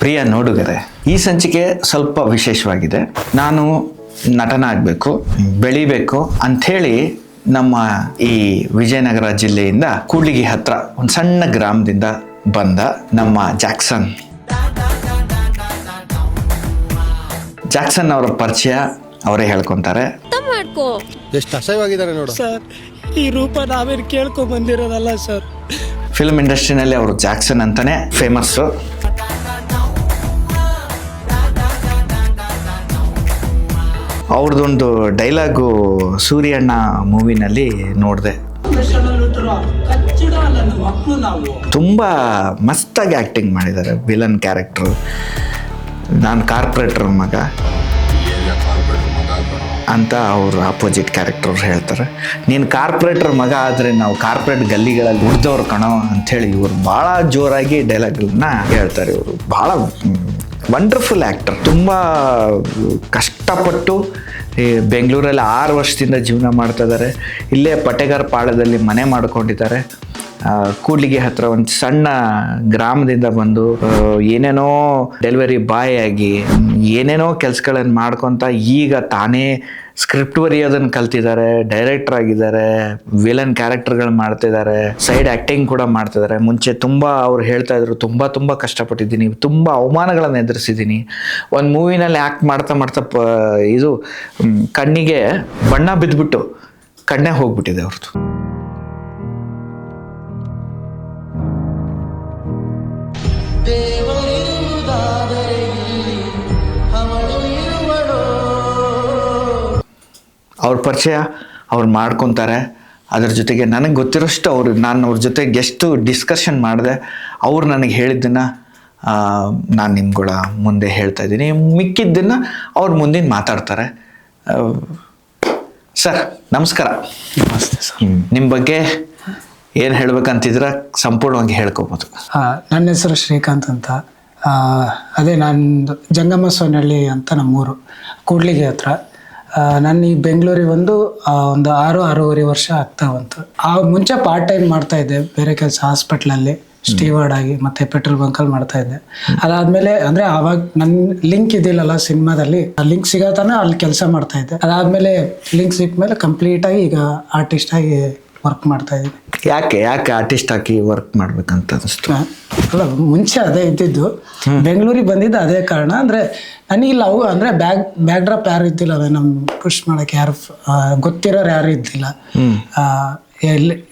ಪ್ರಿಯ ನೋಡುಗರೆ, ಈ ಸಂಚಿಕೆ ಸ್ವಲ್ಪ ವಿಶೇಷವಾಗಿದೆ. ನಾನು ನಟನಾಗಬೇಕು, ಬೆಳಿಬೇಕು ಅಂಥೇಳಿ ನಮ್ಮ ಈ ವಿಜಯನಗರ ಜಿಲ್ಲೆಯಿಂದ ಕೂಡ್ಲಿಗಿ ಹತ್ರ ಒಂದು ಸಣ್ಣ ಗ್ರಾಮದಿಂದ ಬಂದ ನಮ್ಮ ಜಾಕ್ಸನ್ ಅವರ ಪರಿಚಯ ಅವರೇ ಹೇಳ್ಕೊಂತಾರೆ. ಎಷ್ಟು ಅಸಹ್ಯವಾಗಿದ್ದಾರೆ ನೋಡು ಸರ್. ಈ ರೂಪ ನಾವೇನು ಕೇಳ್ಕೊಂಡ್ ಬಂದಿರೋದಲ್ಲ ಸರ್. ಫಿಲ್ಮ್ ಇಂಡಸ್ಟ್ರಿನಲ್ಲಿ ಅವರು ಜಾಕ್ಸನ್ ಅಂತಾನೆ ಫೇಮಸ್ಸು. ಅವ್ರದ್ದೊಂದು ಡೈಲಾಗು ಸೂರ್ಯಣ್ಣ ಮೂವಿನಲ್ಲಿ ನೋಡಿದೆ. ತುಂಬ ಮಸ್ತಾಗಿ ಆ್ಯಕ್ಟಿಂಗ್ ಮಾಡಿದ್ದಾರೆ. Villain character. ನಾನು ಕಾರ್ಪೊರೇಟರ್ ಮಗ ಅಂತ ಅವ್ರು ಆಪೋಸಿಟ್ ಕ್ಯಾರೆಕ್ಟರ್ ಹೇಳ್ತಾರೆ. ನೀನು ಕಾರ್ಪೊರೇಟರ್ ಮಗ ಆದರೆ ನಾವು ಕಾರ್ಪೊರೇಟ್ ಗಲ್ಲಿಗಳಲ್ಲಿ ಉಳಿದವ್ರು ಕಣೋ ಅಂಥೇಳಿ ಇವರು ಭಾಳ ಜೋರಾಗಿ ಡೈಲಾಗ್ಗಳನ್ನ ಹೇಳ್ತಾರೆ. ಇವರು ಭಾಳ ವಂಡರ್ಫುಲ್ ಆ್ಯಕ್ಟರ್. ತುಂಬ ಕಷ್ಟಪಟ್ಟು ಈ ಬೆಂಗಳೂರಲ್ಲಿ 6 ವರ್ಷದಿಂದ ಜೀವನ ಮಾಡ್ತಾ ಇದ್ದಾರೆ. ಇಲ್ಲೇ ಪಟೇಗಾರ ಪಾಳ್ಯದಲ್ಲಿ ಮನೆ ಮಾಡ್ಕೊಂಡಿದ್ದಾರೆ. ಕೂಡ್ಲಿಗಿ ಹತ್ರ ಒಂದು ಸಣ್ಣ ಗ್ರಾಮದಿಂದ ಬಂದು ಏನೇನೋ ಡೆಲಿವರಿ ಬಾಯ್ ಆಗಿ ಏನೇನೋ ಕೆಲಸಗಳನ್ನು ಮಾಡ್ಕೊತ ಈಗ ತಾನೇ ಸ್ಕ್ರಿಪ್ಟ್ ಬರೆಯೋದನ್ನು ಕಲ್ತಿದ್ದಾರೆ, ಡೈರೆಕ್ಟರ್ ಆಗಿದ್ದಾರೆ, ವಿಲನ್ ಕ್ಯಾರೆಕ್ಟರ್ಗಳು ಮಾಡ್ತಿದ್ದಾರೆ, ಸೈಡ್ ಆ್ಯಕ್ಟಿಂಗ್ ಕೂಡ ಮಾಡ್ತಿದ್ದಾರೆ. ಮುಂಚೆ ತುಂಬ ಅವ್ರು ಹೇಳ್ತಾ ಇದ್ರು, ತುಂಬ ಕಷ್ಟಪಟ್ಟಿದ್ದೀನಿ, ತುಂಬ ಅವಮಾನಗಳನ್ನು ಎದುರಿಸಿದ್ದೀನಿ. ಒಂದು ಮೂವಿನಲ್ಲಿ ಆ್ಯಕ್ಟ್ ಮಾಡ್ತಾ ಇದು ಕಣ್ಣಿಗೆ ಬಣ್ಣ ಬಿದ್ದುಬಿಟ್ಟು ಕಣ್ಣೇ ಹೋಗ್ಬಿಟ್ಟಿದೆ ಅವ್ರದ್ದು. ಅವ್ರ ಪರಿಚಯ ಅವ್ರು ಮಾಡ್ಕೊತಾರೆ. ಅದ್ರ ಜೊತೆಗೆ ನನಗೆ ಗೊತ್ತಿರೋಷ್ಟು ನಾನು ಅವ್ರ ಜೊತೆಗೆ ಎಷ್ಟು ಡಿಸ್ಕಷನ್ ಮಾಡಿದೆ, ಅವ್ರು ನನಗೆ ಹೇಳಿದ್ದನ್ನು ನಾನು ನಿಮ್ಗಳ ಮುಂದೆ ಹೇಳ್ತಾ ಇದ್ದೀನಿ. ಮಿಕ್ಕಿದ್ದನ್ನು ಅವ್ರು ಮುಂದಿನ ಮಾತಾಡ್ತಾರೆ. ಸರ್ ನಮಸ್ಕಾರ. ನಮಸ್ತೆ ಸರ್. ನಿಮ್ಮ ಬಗ್ಗೆ ಏನು ಹೇಳ್ಬೇಕಂತಿದ್ರೆ ಸಂಪೂರ್ಣವಾಗಿ ಹೇಳ್ಕೊಬೋದು. ನನ್ನ ಹೆಸರು ಶ್ರೀಕಾಂತ್ ಅಂತ. ಅದೇ ನಾನು ಜಂಗಮಸ್ವನಹಳ್ಳಿ ಅಂತ ನಮ್ಮೂರು, ಕೂಡ್ಲಿಗಿ ಹತ್ರ. ನಾನು ಈ ಬೆಂಗಳೂರಿಗೆ ಒಂದು 6-6.5 ವರ್ಷ ಆಗ್ತಾ ಬಂತು. ಮುಂಚೆ ಪಾರ್ಟ್ ಟೈಮ್ ಮಾಡ್ತಾ ಇದ್ದೆ, ಬೇರೆ ಕೆಲಸ ಹಾಸ್ಪಿಟ್ಲಲ್ಲಿ ಸ್ಟೀವಾರ್ಡ್ ಆಗಿ ಮತ್ತೆ ಪೆಟ್ರೋಲ್ ಬಂಕಲ್ಲಿ ಮಾಡ್ತಾ ಇದ್ದೆ. ಅದಾದ್ಮೇಲೆ ಅಂದ್ರೆ ಆವಾಗ ನನ್ನ ಲಿಂಕ್ ಇದಿಲ್ಲಲ್ಲ ಸಿನಿಮಾದಲ್ಲಿ, ಲಿಂಕ್ ಸಿಗತನ ಅಲ್ಲಿ ಕೆಲಸ ಮಾಡ್ತಾ ಇದ್ದೆ. ಅದಾದ್ಮೇಲೆ ಲಿಂಕ್ ಸಿಕ್ಮೇಲೆ ಕಂಪ್ಲೀಟ್ ಆಗಿ ಈಗ ಆರ್ಟಿಸ್ಟ್ ಆಗಿ ವರ್ಕ್ ಮಾಡ್ತಾ ಇದ್ದೀನಿ. ಯಾಕೆ ಆರ್ಟಿಸ್ಟ್ ಆಗಿ ವರ್ಕ್ ಮಾಡ್ಬೇಕಂತ ಅನಿಸ್ತು? ಅಲ್ಲ, ಮುಂಚೆ ಅದೇ ಇದ್ದಿದ್ದು. ಬೆಂಗಳೂರಿಗೆ ಬಂದಿದ್ದು ಅದೇ ಕಾರಣ. ಅಂದ್ರೆ ನನಗೆ ಲವ್ ಅಂದ್ರೆ ಬ್ಯಾಕ್ ಡ್ರಾಪ್ ಯಾರು ಇದ್ದಿಲ್ಲ. ಅದೇ ನಮ್ ಪುಷ್ ಮಾಡಕ್ಕೆ ಯಾರು ಗೊತ್ತಿರೋರು ಯಾರು ಇದ್ದಿಲ್ಲ.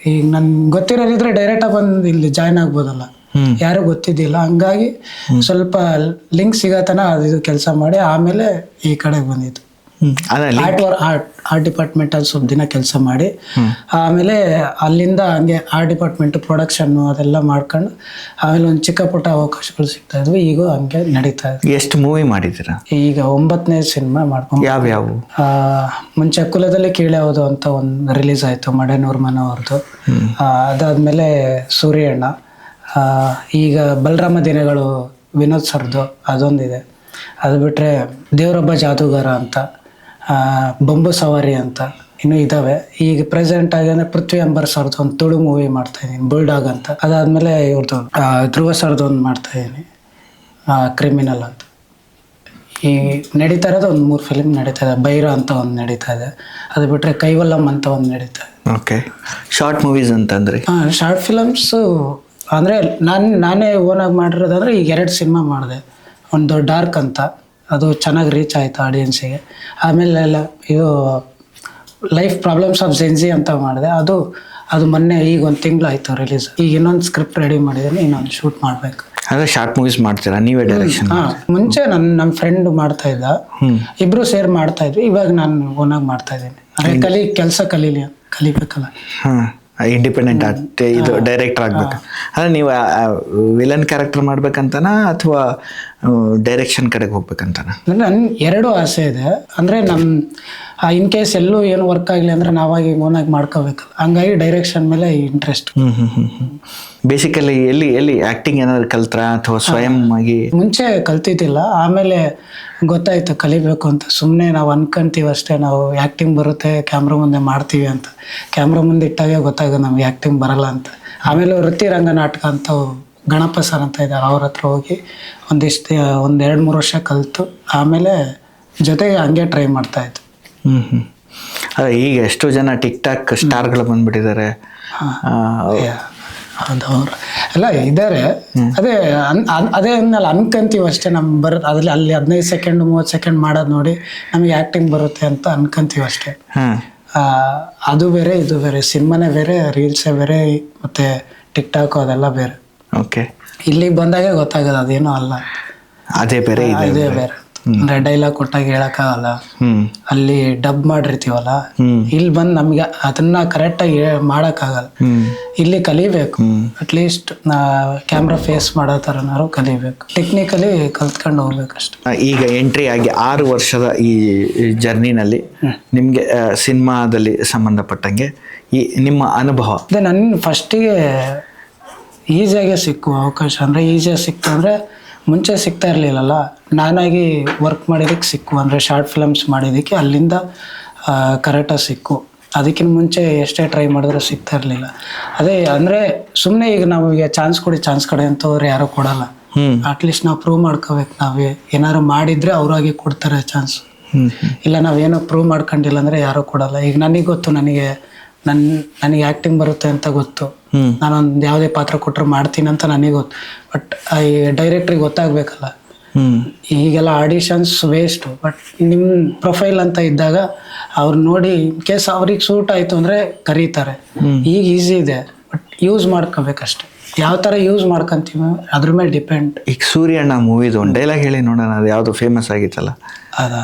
ಈಗ ನನ್ ಗೊತ್ತಿರೋರಿದ್ರೆ ಡೈರೆಕ್ಟ್ ಆಗಿ ಬಂದು ಇಲ್ಲಿ ಜಾಯ್ನ್ ಆಗ್ಬೋದಲ್ಲ, ಯಾರು ಗೊತ್ತಿದ್ದಿಲ್ಲ. ಹಂಗಾಗಿ ಸ್ವಲ್ಪ ಲಿಂಕ್ ಸಿಗತನ ಅದು ಕೆಲಸ ಮಾಡಿ ಆಮೇಲೆ ಈ ಕಡೆಗೆ ಬಂದಿದ್ದು. ಆರ್ಟ್ ಡಿಪಾರ್ಟ್ಮೆಂಟ್ ಅಲ್ಲಿ ಸ್ವಲ್ಪ ದಿನ ಕೆಲಸ ಮಾಡಿ ಆಮೇಲೆ ಅಲ್ಲಿಂದ ಹಂಗೆ ಆರ್ಟ್ ಡಿಪಾರ್ಟ್ಮೆಂಟ್ ಪ್ರೊಡಕ್ಷನ್ ಅದೆಲ್ಲ ಮಾಡ್ಕೊಂಡು ಆಮೇಲೆ ಒಂದು ಚಿಕ್ಕ ಪುಟ್ಟ ಅವಕಾಶಗಳು ಸಿಗ್ತಾ ಇದ್ವಿ. ಈಗ ಹಂಗೆ ನಡೀತಾ ಇದೆ. ಎಷ್ಟು ಮೂವಿ ಮಾಡಿದ್ದೀರಾ? ಈಗ 9ನೇ ಸಿನಿಮಾ ಮಾಡ್ಕೊಂಡು. ಯಾವ್ಯಾವು? ಮುಂಚೆ ಕುಲದಲ್ಲಿ ಕೀಳ್ಯಾವುದು ಅಂತ ಒಂದು ರಿಲೀಸ್ ಆಯ್ತು, ಮಡೆನೂರ್ ಮನ ಅವ್ರದ್ದು. ಅದಾದ್ಮೇಲೆ ಸೂರ್ಯಣ್ಣ. ಈಗ ಬಲರಾಮ ದಿನಗಳು ವಿನೋದ್ ಸರ್ದು ಅದೊಂದಿದೆ. ಅದು ಬಿಟ್ರೆ ದೇವರೊಬ್ಬ ಜಾದೂಗಾರ ಅಂತ, ಬೊಂಬು ಸವಾರಿ ಅಂತ ಇನ್ನೂ ಇದಾವೆ. ಈಗ ಪ್ರೆಸೆಂಟ್ ಆಗಿ ಅಂದ್ರೆ ಪೃಥ್ವಿ ಅಂಬರ್ ಸರ್ದು ಒಂದು ತುಳು ಮೂವಿ ಮಾಡ್ತಾ ಇದ್ದೀನಿ, ಬುಲ್ಡಾಗ್ ಅಂತ. ಅದಾದ್ಮೇಲೆ ಇವ್ರದ್ದು ಧ್ರುವ ಸರ್ದು ಒಂದು ಮಾಡ್ತಾ ಇದ್ದೀನಿ, ಕ್ರಿಮಿನಲ್ ಅಂತ. ಈ ನಡೀತಾ ಇರೋದು ಒಂದು 3 ಫಿಲಿಮ್ ನಡೀತಾ ಇದೆ. ಬೈರ ಅಂತ ಒಂದು ನಡೀತಾ ಇದೆ. ಅದು ಬಿಟ್ರೆ ಕೈವಲ್ಲಂ ಅಂತ ಒಂದು ನಡೀತಾ ಇದೆ. ಓಕೆ. ಶಾರ್ಟ್ ಮೂವೀಸ್ ಅಂತಂದ್ರೆ ಶಾರ್ಟ್ ಫಿಲಮ್ಸು ಅಂದರೆ ನಾನೇ ಓನಾಗಿ ಮಾಡಿರೋದಂದ್ರೆ ಈಗ 2 ಸಿನಿಮಾ ಮಾಡಿದೆ. ಒಂದು ಡಾರ್ಕ್ ಅಂತ, ಅದು ಚೆನ್ನಾಗಿ ರೀಚ್ ಆಯಿತು ಆಡಿಯನ್ಸಿಗೆ. ಆಮೇಲೆ ಇದು ಲೈಫ್ ಪ್ರಾಬ್ಲಮ್ಸ್ ಆಫ್ ಜೆನ್ಜಿ ಅಂತ ಮಾಡಿದೆ. ಅದು ಮೊನ್ನೆ ಈಗ 1 ತಿಂಗಳಾಯಿತು ರಿಲೀಸ್. ಈಗ ಇನ್ನೊಂದು ಸ್ಕ್ರಿಪ್ಟ್ ರೆಡಿ ಮಾಡಿದ್ದೀನಿ, ಇನ್ನೊಂದು ಶೂಟ್ ಮಾಡಬೇಕು. ಅಂದರೆ ಶಾರ್ಟ್ ಮೂವೀಸ್ ಮಾಡ್ತೀರಾ ನೀವೇ ಡೈರೆಕ್ಷನ್? ಮುಂಚೆ ನಮ್ಮ ಫ್ರೆಂಡ್ ಮಾಡ್ತಾ ಇದ್ದ, ಇಬ್ಬರು ಸೇರಿ ಮಾಡ್ತಾ ಇದ್ವಿ. ಇವಾಗ ನಾನು ಓನಾಗಿ ಮಾಡ್ತಾ ಇದ್ದೀನಿ. ಅಂದರೆ ಕೆಲಸ ಕಲಿಬೇಕಲ್ಲ. ಹಾಂ, ಇಂಡಿಪೆಂಡೆಂಟ್ ಆಗ್ತೆ ಇದು ಡೈರೆಕ್ಟರ್ ಆಗ್ಬೇಕು. ಅಂದರೆ ನೀವು ವಿಲನ್ ಕ್ಯಾರೆಕ್ಟರ್ ಮಾಡ್ಬೇಕಂತನಾ ಅಥವಾ ಡೈರೆಕ್ಷನ್ ಕಡೆಗೆ ಹೋಗ್ಬೇಕಂತನಾ? ನನ್ನ 2 ಆಸೆ ಇದೆ. ಅಂದರೆ ಇನ್ ಕೇಸ್ ಎಲ್ಲೂ ಏನು ವರ್ಕ್ ಆಗಲಿ ಅಂದರೆ ನಾವಾಗಿ ಓನಾಗಿ ಮಾಡ್ಕೋಬೇಕಲ್ಲ. ಹಂಗಾಗಿ ಡೈರೆಕ್ಷನ್ ಮೇಲೆ ಇಂಟ್ರೆಸ್ಟ್. ಬೇಸಿಕಲಿ ಎಲ್ಲಿ ಆ್ಯಕ್ಟಿಂಗ್ ಏನಾದ್ರು ಕಲ್ತ್ರಾ ಅಥವಾ ಸ್ವಯಂ ಆಗಿ? ಮುಂಚೆ ಕಲ್ತಿದ್ದಿಲ್ಲ, ಆಮೇಲೆ ಗೊತ್ತಾಯ್ತು ಕಲಿಬೇಕು ಅಂತ. ಸುಮ್ಮನೆ ನಾವು ಅನ್ಕೊಂತೀವಿ ಅಷ್ಟೇ, ನಾವು ಆ್ಯಕ್ಟಿಂಗ್ ಬರುತ್ತೆ ಕ್ಯಾಮ್ರಾ ಮುಂದೆ ಮಾಡ್ತೀವಿ ಅಂತ. ಕ್ಯಾಮ್ರಾ ಮುಂದೆ ಇಟ್ಟಾಗೆ ಗೊತ್ತಾಗೋದು ನಮ್ಗೆ ಆ್ಯಕ್ಟಿಂಗ್ ಬರಲ್ಲ ಅಂತ. ಆಮೇಲೆ ವೃತ್ತಿ ರಂಗ ನಾಟಕ ಅಂತ ಗಣಪ ಸರ್ ಅಂತ ಇದ್ದಾರೆ, ಅವ್ರ ಹತ್ರ ಹೋಗಿ ಒಂದು 2-3 ವರ್ಷ ಕಲಿತು ಆಮೇಲೆ ಜೊತೆಗೆ ಹಂಗೆ ಟ್ರೈ ಮಾಡ್ತಾಯಿದ್ದು. ಈಗ ಎಷ್ಟೋ ಜನ ಟಿಕ್ ಟಾಕ್ ಸ್ಟಾರ್ಗಳು ಬಂದ್ಬಿಟ್ಟಿದ್ದಾರೆ. ಹೌದು, ಅವ್ರು ಎಲ್ಲ ಇದ್ದಾರೆ. ಅದೇ ಅಂದ್ಮೇಲೆ ಅನ್ಕಂತೀವಿ ಅಷ್ಟೇ. ನಮ್ಗೆ ಅದ್ರಲ್ಲಿ ಅಲ್ಲಿ 15 ಸೆಕೆಂಡ್ 30 ಸೆಕೆಂಡ್ ಮಾಡೋದು ನೋಡಿ ನಮಗೆ ಆ್ಯಕ್ಟಿಂಗ್ ಬರುತ್ತೆ ಅಂತ ಅನ್ಕಂತೀವಿ ಅಷ್ಟೇ. ಅದು ಬೇರೆ ಇದು ಬೇರೆ, ಸಿನಿಮಾನೇ ಬೇರೆ, ರೀಲ್ಸೇ ಬೇರೆ, ಮತ್ತು ಟಿಕ್ ಟಾಕ್ ಅದೆಲ್ಲ ಬೇರೆ. ಓಕೆ, ಇಲ್ಲಿಗೆ ಬಂದಾಗೆ ಗೊತ್ತಾಗೋದು ಅದೇನೋ ಅಲ್ಲ, ಅದೇ ಬೇರೆ ಇದೇ ಬೇರೆ. ಅಂದ್ರೆ ಡೈಲಾಗ್ ಕೊಟ್ಟಾಗ ಹೇಳಕ್ಕಾಗಲ್ಲ, ಅಲ್ಲಿ ಡಬ್ ಮಾಡಿರ್ತೀವಲ್ಲ, ಇಲ್ಲಿ ಬಂದು ನಮ್ಗೆ ಅದನ್ನ ಕರೆಕ್ಟಾಗಿ ಮಾಡೋಕ್ಕಾಗಲ್ಲ. ಇಲ್ಲಿ ಕಲಿಬೇಕು, ಅಟ್ಲೀಸ್ಟ್ ಕ್ಯಾಮ್ರಾ ಫೇಸ್ ಮಾಡೋ ಥರನಾರು ಕಲಿಬೇಕು, ಟೆಕ್ನಿಕಲಿ ಕಲ್ತ್ಕೊಂಡು ಹೋಗ್ಬೇಕಷ್ಟೆ. ಈಗ ಎಂಟ್ರಿ ಆಗಿ 6 ವರ್ಷದ ಈ ಜರ್ನಿನಲ್ಲಿ ನಿಮಗೆ ಸಿನಿಮಾದಲ್ಲಿ ಸಂಬಂಧಪಟ್ಟಂಗೆ ಈ ನಿಮ್ಮ ಅನುಭವ? ಅದೇ ನನ್ನ ಫಸ್ಟಿಗೆ ಈಸಿಯಾಗೆ ಸಿಕ್ಕು ಅವಕಾಶ. ಅಂದರೆ ಈಸಿಯಾಗಿ ಸಿಕ್ತು ಅಂದರೆ ಮುಂಚೆ ಸಿಗ್ತಾ ಇರಲಿಲ್ಲಲ್ಲ, ನಾನಾಗಿ ವರ್ಕ್ ಮಾಡಿದ್ದಕ್ಕೆ ಸಿಕ್ಕು. ಅಂದರೆ ಶಾರ್ಟ್ ಫಿಲಮ್ಸ್ ಮಾಡಿದ್ದಕ್ಕೆ ಅಲ್ಲಿಂದ ಕರೆಕ್ಟಾಗಿ ಸಿಕ್ಕು. ಅದಕ್ಕಿಂತ ಮುಂಚೆ ಎಷ್ಟೇ ಟ್ರೈ ಮಾಡಿದ್ರು ಸಿಗ್ತಾ ಇರಲಿಲ್ಲ. ಅದೇ ಅಂದರೆ ಸುಮ್ಮನೆ ಈಗ ನಮಗೆ ಚಾನ್ಸ್ ಕೊಡಿ ಅಂತವ್ರು ಯಾರೂ ಕೊಡಲ್ಲ. ಅಟ್ಲೀಸ್ಟ್ ನಾವು ಪ್ರೂವ್ ಮಾಡ್ಕೋಬೇಕು. ನಾವೇ ಏನಾದ್ರು ಮಾಡಿದರೆ ಅವರಾಗಿ ಕೊಡ್ತಾರೆ ಚಾನ್ಸ್. ಇಲ್ಲ ನಾವೇನೋ ಪ್ರೂವ್ ಮಾಡ್ಕೊಂಡಿಲ್ಲ ಅಂದರೆ ಯಾರೂ ಕೊಡಲ್ಲ. ಈಗ ನನಗೆ ಗೊತ್ತು, ನನಗೆ ಆ್ಯಕ್ಟಿಂಗ್ ಬರುತ್ತೆ ಅಂತ ಗೊತ್ತು. ನಾನೊಂದು ಯಾವುದೇ ಪಾತ್ರ ಕೊಟ್ಟರು ಮಾಡ್ತೀನಿ ಅಂತ ನನಗೆ ಗೊತ್ತು. ಬಟ್ ಈ ಡೈರೆಕ್ಟ್ರಿಗೆ ಗೊತ್ತಾಗಬೇಕಲ್ಲ. ಈಗೆಲ್ಲ ಆಡಿಷನ್ಸ್ ವೇಸ್ಟು. ಬಟ್ ನಿಮ್ಮ ಪ್ರೊಫೈಲ್ ಅಂತ ಇದ್ದಾಗ ಅವ್ರು ನೋಡಿ ಇನ್ ಕೇಸ್ ಅವ್ರಿಗೆ ಸೂಟ್ ಆಯಿತು ಅಂದರೆ ಕರೀತಾರೆ. ಈಗ ಈಸಿ ಇದೆ, ಬಟ್ ಯೂಸ್ ಮಾಡ್ಕೋಬೇಕಷ್ಟೆ. ಯಾವ ಥರ ಯೂಸ್ ಮಾಡ್ಕೊತೀವಿ ಅದ್ರ ಮೇಲೆ ಡಿಪೆಂಡ್. ಈಗ ಸೂರ್ಯಣ್ಣ ಮೂವಿದು ಒಂದು ಡೈಲಾಗ್ ಹೇಳಿ ನೋಡೋಣ, ಅದು ಯಾವುದು ಫೇಮಸ್ ಆಗಿತ್ತಲ್ಲ ಅದಾ?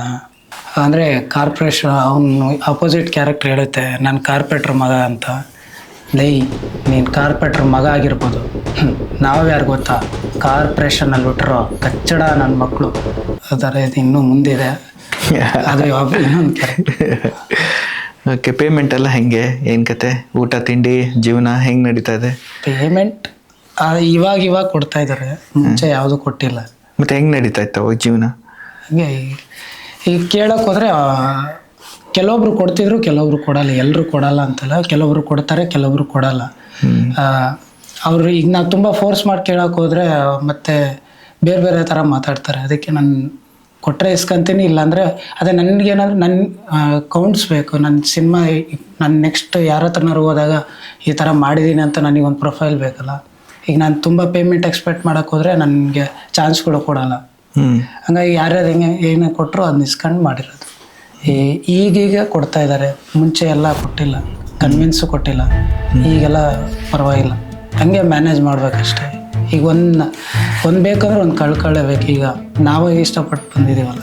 ಅಂದರೆ ಕಾರ್ಪೊರೇಷನ್ ಅವನು ಅಪೋಸಿಟ್ ಕ್ಯಾರೆಕ್ಟರ್ ಹೇಳುತ್ತೆ, ನಾನು ಕಾರ್ಪೊರೇಟ್ರ್ ಮಗ ಅಂತ. ನೀನು ಕಾರ್ಪೊರೇಟ್ರ್ ಮಗ ಆಗಿರ್ಬೋದು, ನಾವು ಯಾರು ಗೊತ್ತಾ, ಕಾರ್ಪೊರೇಷನಲ್ಲಿ ಬಿಟ್ಟಿರೋ ಕಚ್ಚಡ ನನ್ನ ಮಕ್ಕಳು. ಆ ಥರ ಇದು ಇನ್ನೂ ಮುಂದಿದೆ. ಅದು ಇನ್ನೊಂದು ಕ್ಯಾರೆಕ್ಟರ್. ಓಕೆ, ಪೇಮೆಂಟ್ ಎಲ್ಲ ಹೆಂಗೆ, ಏನು ಕತೆ? ಊಟ ತಿಂಡಿ ಜೀವನ ಹೆಂಗೆ ನಡೀತಾ ಇದೆ? ಪೇಮೆಂಟ್ ಇವಾಗ ಕೊಡ್ತಾ ಇದ್ದಾರೆ, ಮುಂಚೆ ಯಾವುದೂ ಕೊಟ್ಟಿಲ್ಲ. ಮತ್ತು ಹೆಂಗೆ ನಡೀತಾ ಇತ್ತು ಅವಾಗ ಜೀವನ? ಹಾಗೆ ಈಗ ಕೇಳೋಕೆ ಹೋದರೆ ಕೆಲವೊಬ್ರು ಕೊಡ್ತಿದ್ರು, ಕೆಲವೊಬ್ರು ಕೊಡಲ್ಲ. ಎಲ್ಲರೂ ಕೊಡಲ್ಲ ಅಂತಲ್ಲ, ಕೆಲವೊಬ್ರು ಕೊಡ್ತಾರೆ, ಕೆಲವೊಬ್ರು ಕೊಡಲ್ಲ. ಅವರು ಈಗ ನಾವು ತುಂಬ ಫೋರ್ಸ್ ಮಾಡಿ ಕೇಳೋಕೆ ಹೋದರೆ ಮತ್ತೆ ಬೇರೆ ಥರ ಮಾತಾಡ್ತಾರೆ. ಅದಕ್ಕೆ ನಾನು ಕೊಟ್ಟರೆ ಇಸ್ಕೊಂತೀನಿ, ಇಲ್ಲಾಂದರೆ ಅದೇ ನನಗೇನಾದ್ರು ನನ್ನ ಕೌಂಟ್ಸ್ ಬೇಕು. ನನ್ನ ಸಿನಿಮಾ ನಾನು ನೆಕ್ಸ್ಟ್ ಯಾರ ಹತ್ರನಾರು ಹೋದಾಗ ಈ ಥರ ಮಾಡಿದ್ದೀನಿ ಅಂತ ನನಗೊಂದು ಪ್ರೊಫೈಲ್ ಬೇಕಲ್ಲ. ಈಗ ನಾನು ತುಂಬ ಪೇಮೆಂಟ್ ಎಕ್ಸ್ಪೆಕ್ಟ್ ಮಾಡೋಕೆ ಹೋದರೆ ನನಗೆ ಚಾನ್ಸ್ಗಳು ಕೊಡಲ್ಲ. ಹಂಗಾಗಿ ಯಾರ್ಯಾರು ಏನೇ ಕೊಟ್ಟರು ಅದನ್ನ ಇಸ್ಕೊಂಡು ಮಾಡಿರೋದು. ಈಗೀಗ ಕೊಡ್ತಾ ಇದ್ದಾರೆ, ಮುಂಚೆ ಎಲ್ಲ ಕೊಟ್ಟಿಲ್ಲ, ಕನ್ವಿನ್ಸು ಕೊಟ್ಟಿಲ್ಲ. ಈಗೆಲ್ಲ ಪರವಾಗಿಲ್ಲ, ಹಂಗೆ ಮ್ಯಾನೇಜ್ ಮಾಡ್ಬೇಕಷ್ಟೇ. ಈಗ ಒಂದು ಬೇಕಂದ್ರೆ ಒಂದು ಕಳ್ಕೊಳ್ಳೇಬೇಕು. ಈಗ ನಾವೇ ಇಷ್ಟಪಟ್ಟು ಬಂದಿದ್ದೀವಲ್ಲ.